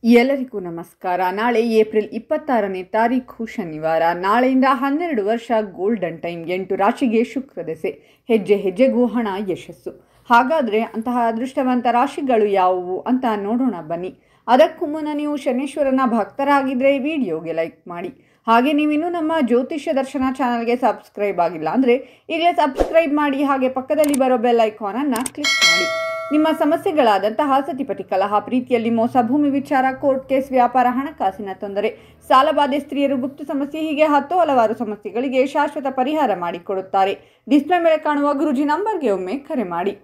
ಎಲ್ಲರಿಗೂ ನಮಸ್ಕಾರ. ನಾಳೆ ಏಪ್ರಿಲ್ 26ನೇ ತಾರೀಖು ಶನಿವಾರ. ನಾಳೆಯಿಂದ 12 ವರ್ಷ ಗೋಲ್ಡನ್ ಟೈಮ್. 8 ರಾಶಿಗೆ ಶುಕ್ರ ದೆಸೆ. ಹೆಜ್ಜೆ ಹೆಜ್ಜೆಗೂ ಹಣ, ಯಶಸ್ಸು. ಹಾಗಾದರೆ ಅಂತಹ ಅದೃಷ್ಟವಂತ ರಾಶಿಗಳು ಯಾವುವು ಅಂತ ನೋಡೋಣ ಬನ್ನಿ. ಅದಕ್ಕೂ ಮುನ್ನ ನೀವು ಶನೇಶ್ವರನ ಭಕ್ತರಾಗಿದ್ದರೆ ಈ ವಿಡಿಯೋಗೆ ಲೈಕ್ ಮಾಡಿ. ಹಾಗೆ ನೀವಿನ್ನೂ ನಮ್ಮ ಜ್ಯೋತಿಷ್ಯ ದರ್ಶನ ಚಾನಲ್ಗೆ ಸಬ್ಸ್ಕ್ರೈಬ್ ಆಗಿಲ್ಲ ಅಂದರೆ ಈಗಲೇ ಸಬ್ಸ್ಕ್ರೈಬ್ ಮಾಡಿ. ಹಾಗೆ ಪಕ್ಕದಲ್ಲಿ ಬರೋ ಬೆಲ್ ಐಕಾನನ್ನು ಕ್ಲಿಕ್ ಮಾಡಿ. ನಿಮ್ಮ ಸಮಸ್ಯೆಗಳಾದಂತಹ ಸತಿಪತಿ ಕಲಹ, ಪ್ರೀತಿಯಲ್ಲಿ ಮೋಸ, ಭೂಮಿ ವಿಚಾರ, ಕೋರ್ಟ್ ಕೇಸ್, ವ್ಯಾಪಾರ, ಹಣಕಾಸಿನ ತೊಂದರೆ, ಸಾಲಬಾಧೆ, ಸ್ತ್ರೀಯರು, ಗುಪ್ತ ಸಮಸ್ಯೆ, ಹೀಗೆ ಹಲವಾರು ಸಮಸ್ಯೆಗಳಿಗೆ ಶಾಶ್ವತ ಪರಿಹಾರ ಮಾಡಿಕೊಡುತ್ತಾರೆ. ಡಿಸ್ಪ್ಲೇ ಮೇಲೆ ಕಾಣುವ ಗುರುಜಿ ನಂಬರ್ಗೆ ಒಮ್ಮೆ ಕರೆ ಮಾಡಿ.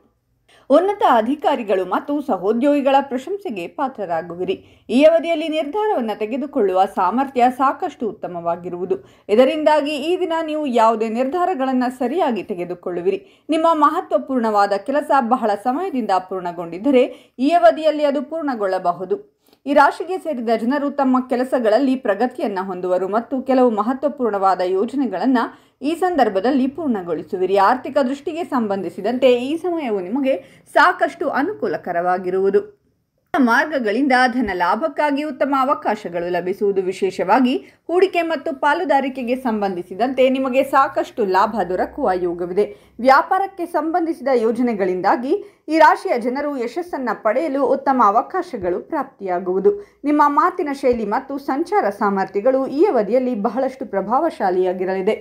ಉನ್ನತ ಅಧಿಕಾರಿಗಳು ಮತ್ತು ಸಹೋದ್ಯೋಗಿಗಳ ಪ್ರಶಂಸೆಗೆ ಪಾತ್ರರಾಗುವಿರಿ. ಈ ಅವಧಿಯಲ್ಲಿ ನಿರ್ಧಾರವನ್ನು ತೆಗೆದುಕೊಳ್ಳುವ ಸಾಮರ್ಥ್ಯ ಸಾಕಷ್ಟು ಉತ್ತಮವಾಗಿರುವುದು. ಇದರಿಂದಾಗಿ ಈ ದಿನ ನೀವು ಯಾವುದೇ ನಿರ್ಧಾರಗಳನ್ನು ಸರಿಯಾಗಿ ತೆಗೆದುಕೊಳ್ಳುವಿರಿ. ನಿಮ್ಮ ಮಹತ್ವಪೂರ್ಣವಾದ ಕೆಲಸ ಬಹಳ ಸಮಯದಿಂದ ಪೂರ್ಣಗೊಂಡಿದ್ದರೆ ಈ ಅವಧಿಯಲ್ಲಿ ಅದು ಪೂರ್ಣಗೊಳ್ಳಬಹುದು. ಈ ರಾಶಿಗೆ ಸೇರಿದ ಜನರು ತಮ್ಮ ಕೆಲಸಗಳಲ್ಲಿ ಪ್ರಗತಿಯನ್ನು ಹೊಂದುವರು ಮತ್ತು ಕೆಲವು ಮಹತ್ವಪೂರ್ಣವಾದ ಯೋಜನೆಗಳನ್ನು ಈ ಸಂದರ್ಭದಲ್ಲಿ ಪೂರ್ಣಗೊಳಿಸುವಿರಿ. ಆರ್ಥಿಕ ದೃಷ್ಟಿಗೆ ಸಂಬಂಧಿಸಿದಂತೆ ಈ ಸಮಯವು ನಿಮಗೆ ಸಾಕಷ್ಟು ಅನುಕೂಲಕರವಾಗಿರುವುದು. ಮಾರ್ಗಗಳಿಂದ ಧನ ಲಾಭಕ್ಕಾಗಿ ಉತ್ತಮ ಅವಕಾಶಗಳು ಲಭಿಸುವುದು. ವಿಶೇಷವಾಗಿ ಹೂಡಿಕೆ ಮತ್ತು ಪಾಲುದಾರಿಕೆಗೆ ಸಂಬಂಧಿಸಿದಂತೆ ನಿಮಗೆ ಸಾಕಷ್ಟು ಲಾಭ ದೊರಕುವ ಯೋಗವಿದೆ. ವ್ಯಾಪಾರಕ್ಕೆ ಸಂಬಂಧಿಸಿದ ಯೋಜನೆಗಳಿಂದಾಗಿ ಈ ರಾಶಿಯ ಜನರು ಯಶಸ್ಸನ್ನು ಪಡೆಯಲು ಉತ್ತಮ ಅವಕಾಶಗಳು ಪ್ರಾಪ್ತಿಯಾಗುವುದು. ನಿಮ್ಮ ಮಾತಿನ ಶೈಲಿ ಮತ್ತು ಸಂಚಾರ ಸಾಮರ್ಥ್ಯಗಳು ಈ ಅವಧಿಯಲ್ಲಿ ಬಹಳಷ್ಟು ಪ್ರಭಾವಶಾಲಿಯಾಗಿರಲಿದೆ.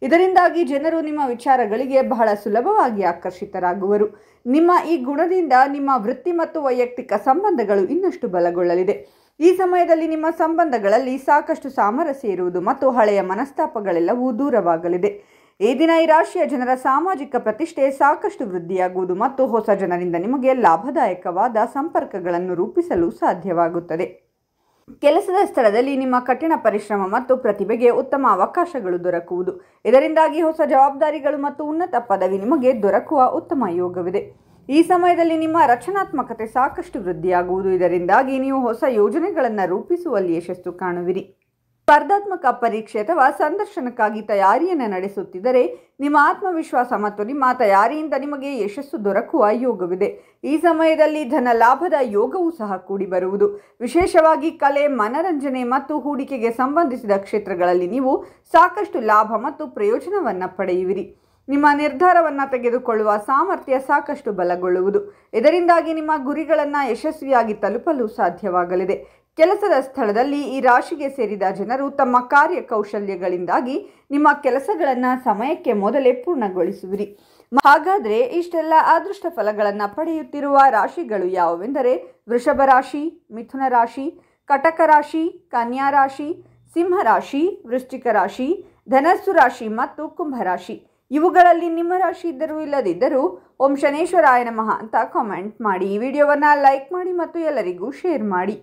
ಇದರಿಂದಾಗಿ ಜನರು ನಿಮ್ಮ ವಿಚಾರಗಳಿಗೆ ಬಹಳ ಸುಲಭವಾಗಿ ಆಕರ್ಷಿತರಾಗುವರು. ನಿಮ್ಮ ಈ ಗುಣದಿಂದ ನಿಮ್ಮ ವೃತ್ತಿ ಮತ್ತು ವೈಯಕ್ತಿಕ ಸಂಬಂಧಗಳು ಇನ್ನಷ್ಟು ಬಲಗೊಳ್ಳಲಿದೆ. ಈ ಸಮಯದಲ್ಲಿ ನಿಮ್ಮ ಸಂಬಂಧಗಳಲ್ಲಿ ಸಾಕಷ್ಟು ಸಾಮರಸ್ಯ ಇರುವುದು ಮತ್ತು ಹಳೆಯ ಮನಸ್ತಾಪಗಳೆಲ್ಲವೂ ದೂರವಾಗಲಿದೆ. ಈ ದಿನ ಈ ರಾಶಿಯ ಜನರ ಸಾಮಾಜಿಕ ಪ್ರತಿಷ್ಠೆ ಸಾಕಷ್ಟು ವೃದ್ಧಿಯಾಗುವುದು ಮತ್ತು ಹೊಸ ಜನರಿಂದ ನಿಮಗೆ ಲಾಭದಾಯಕವಾದ ಸಂಪರ್ಕಗಳನ್ನು ರೂಪಿಸಲು ಸಾಧ್ಯವಾಗುತ್ತದೆ. ಕೆಲಸದ ಸ್ಥಳದಲ್ಲಿ ನಿಮ್ಮ ಕಠಿಣ ಪರಿಶ್ರಮ ಮತ್ತು ಪ್ರತಿಭೆಗೆ ಉತ್ತಮ ಅವಕಾಶಗಳು ದೊರಕುವುದು. ಇದರಿಂದಾಗಿ ಹೊಸ ಜವಾಬ್ದಾರಿಗಳು ಮತ್ತು ಉನ್ನತ ಪದವಿ ನಿಮಗೆ ದೊರಕುವ ಉತ್ತಮ ಯೋಗವಿದೆ. ಈ ಸಮಯದಲ್ಲಿ ನಿಮ್ಮ ರಚನಾತ್ಮಕತೆ ಸಾಕಷ್ಟು ವೃದ್ಧಿಯಾಗುವುದು. ಇದರಿಂದಾಗಿ ನೀವು ಹೊಸ ಯೋಜನೆಗಳನ್ನು ರೂಪಿಸುವಲ್ಲಿ ಯಶಸ್ಸು ಕಾಣುವಿರಿ. ಸ್ಪರ್ಧಾತ್ಮಕ ಪರೀಕ್ಷೆ ಅಥವಾ ಸಂದರ್ಶನಕ್ಕಾಗಿ ತಯಾರಿಯನ್ನು ನಡೆಸುತ್ತಿದ್ದರೆ ನಿಮ್ಮ ಆತ್ಮವಿಶ್ವಾಸ ಮತ್ತು ನಿಮ್ಮ ತಯಾರಿಯಿಂದ ನಿಮಗೆ ಯಶಸ್ಸು ದೊರಕುವ ಯೋಗವಿದೆ. ಈ ಸಮಯದಲ್ಲಿ ಧನ ಲಾಭದ ಯೋಗವೂ ಸಹ ಕೂಡಿ ಬರುವುದು. ವಿಶೇಷವಾಗಿ ಕಲೆ, ಮನರಂಜನೆ ಮತ್ತು ಹೂಡಿಕೆಗೆ ಸಂಬಂಧಿಸಿದ ಕ್ಷೇತ್ರಗಳಲ್ಲಿ ನೀವು ಸಾಕಷ್ಟು ಲಾಭ ಮತ್ತು ಪ್ರಯೋಜನವನ್ನು ಪಡೆಯುವಿರಿ. ನಿಮ್ಮ ನಿರ್ಧಾರವನ್ನು ತೆಗೆದುಕೊಳ್ಳುವ ಸಾಮರ್ಥ್ಯ ಸಾಕಷ್ಟು ಬಲಗೊಳ್ಳುವುದು. ಇದರಿಂದಾಗಿ ನಿಮ್ಮ ಗುರಿಗಳನ್ನು ಯಶಸ್ವಿಯಾಗಿ ತಲುಪಲು ಸಾಧ್ಯವಾಗಲಿದೆ. ಕೆಲಸದ ಸ್ಥಳದಲ್ಲಿ ಈ ರಾಶಿಗೆ ಸೇರಿದ ಜನರು ತಮ್ಮ ಕಾರ್ಯಕೌಶಲ್ಯಗಳಿಂದಾಗಿ ನಿಮ್ಮ ಕೆಲಸಗಳನ್ನು ಸಮಯಕ್ಕೆ ಮೊದಲೇ ಪೂರ್ಣಗೊಳಿಸುವಿರಿ. ಹಾಗಾದರೆ ಇಷ್ಟೆಲ್ಲ ಅದೃಷ್ಟ ಫಲಗಳನ್ನು ಪಡೆಯುತ್ತಿರುವ ರಾಶಿಗಳು ಯಾವುವೆಂದರೆ ವೃಷಭ ರಾಶಿ, ಮಿಥುನ ರಾಶಿ, ಕಟಕ ರಾಶಿ, ಕನ್ಯಾ ರಾಶಿ, ಸಿಂಹ ರಾಶಿ, ವೃಶ್ಚಿಕ ರಾಶಿ, ಧನಸ್ಸು ರಾಶಿ ಮತ್ತು ಕುಂಭರಾಶಿ. ಇವುಗಳಲ್ಲಿ ನಿಮ್ಮ ರಾಶಿ ಇದ್ದರೂ ಇಲ್ಲದಿದ್ದರೂ ಓಂ ಶನೇಶ್ವರಾಯ ನಮಃ ಅಂತ ಕಾಮೆಂಟ್ ಮಾಡಿ. ಈ ವಿಡಿಯೋವನ್ನು ಲೈಕ್ ಮಾಡಿ ಮತ್ತು ಎಲ್ಲರಿಗೂ ಶೇರ್ ಮಾಡಿ.